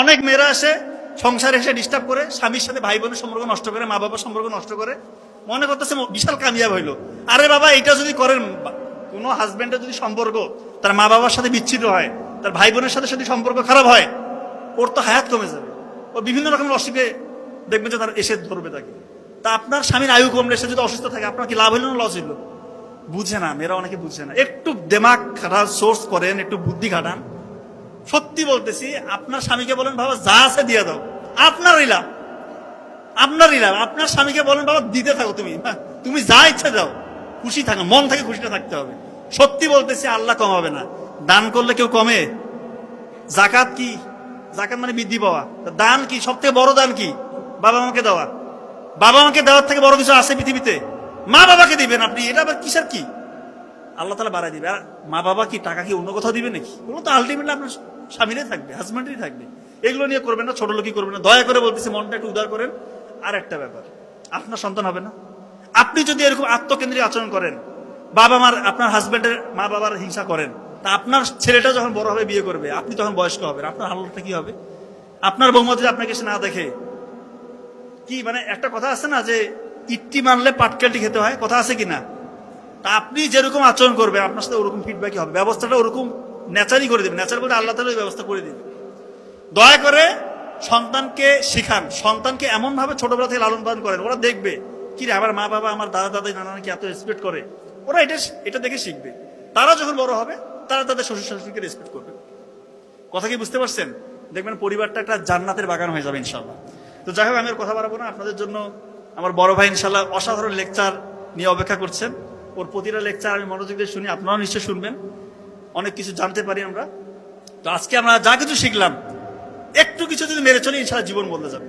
অনেক মেয়েরা আসে সংসারে এসে ডিস্টার্ব করে, স্বামীর সাথে ভাই বোনের সম্পর্ক নষ্ট করে, মা বাবার সম্পর্ক নষ্ট করে, মনে করতেছে বিশাল কামিয়াব হইলো। আরে বাবা, এটা যদি করেন, কোনো হাজবেন্ডের যদি সম্পর্ক তার মা বাবার সাথে বিচ্ছিন্ন হয়, তার ভাই বোনের সাথে যদি সম্পর্ক খারাপ হয়, ওর তো হায়াত কমে যাবে। ও বিভিন্ন রকমের অসুখে দেখবে যে তার এসে ধরবে তাকে। তা আপনার স্বামীর আয়ু কমলে সে যদি অসুস্থ থাকে, আপনার কি লাভ হইল না লস হইল? বুঝে না, মেয়েরা অনেকে বুঝে না। একটু দেমাগ খাটান, সোর্স করেন, একটু বুদ্ধি খাটান। সত্যি বলতেছি, আপনার স্বামীকে বলেন বাবা যা আছে দিয়ে দাও, আপনারই লাভ, আপনারই লাভ। আপনার স্বামীকে বলেন বাবা দিতে থাকো, তুমি যা ইচ্ছা দাও, খুশি থাকো, মন থেকে খুশিটা থাকতে হবে। সত্যি বলতেছি, আল্লাহ কমাবে না। দান করলে কেউ কমে? জাকাত কি? জাকাত মানে বৃদ্ধি পাওয়া। দান কি? সব থেকে বড় দান কি? বাবা মাকে দেওয়া। বাবা মাকে দেওয়ার থেকে বড় কিছু আছে পৃথিবীতে? মা বাবাকে দিবেন আপনি, এটা আবার কিসের কি? আল্লাহ তালা বাড়াই দিবে। আর মা বাবা কি টাকা কি অন্য কোথাও দিবে নাকি? ওগুলো তো আলটিমেটলি আপনার স্বামীরাই থাকবে, হাজব্যান্ডই থাকবে। এগুলো নিয়ে করবেন না, ছোট লোকই করবেন না। দয়া করে বলতেছি, মনটা একটু উদার করেন। আর একটা ব্যাপার, আপনার সন্তান হবে না, আপনি যদি এরকম আত্মকেন্দ্রিক আচরণ করেন, বাবা মার, আপনার হাজব্যান্ডের মা বাবার হিংসা করেন, তা আপনার ছেলেটা যখন বড় হবে, বিয়ে করবে, আপনি তখন বয়স্ক হবেন, আপনার হালতটা কি হবে? আপনার বৌমা যদি আপনাকে এসে না দেখে, কি মানে একটা কথা আছে না যে ইট্টি মানলে পাটকেলটি খেতে হয়, কথা আছে কি না? তা আপনি যেরকম আচরণ করবেন, আপনার সাথে ওরকম ফিডব্যাকই হবে। ব্যবস্থাটা ওরকম নেচারই করে দেবেন। নেচার বলতে আল্লাহ তাআলা ব্যবস্থা করে দিবেন। দয়া করে সন্তানকে শিখান, সন্তানকে এমন ভাবে ছোটবেলা থেকে লালন পালন করেন, ওরা দেখবে কি রে, আমার মা বাবা, আমার দাদা দাদি, নানা নাকি এত রেসপেক্ট করে, ওরা এটা দেখে শিখবে। তারা যখন বড় হবে, তারা তাদের শ্বশুর শাশুড়িকে রেসপেক্ট করবে। কথা কি বুঝতে পারছেন? দেখবেন পরিবারটা একটা জান্নাতের বাগান হয়ে যাবে ইনশাল্লাহ। তো যাই হোক, আমি আর কথা বাড়াবো না। আপনাদের জন্য আমার বড় ভাই ইনশাল্লাহ অসাধারণ লেকচার নিয়ে অপেক্ষা করছেন। ওর প্রতিটা লেকচার আমি মনোযোগ দিয়ে শুনি, আপনারাও নিশ্চয় শুনবেন। অনেক কিছু জানতে পারি আমরা। তো আজকে আমরা যা কিছু শিখলাম, একটু কিছু যদি মেরে চলি, ইনশাল্লাহ জীবন বদলে যাবে।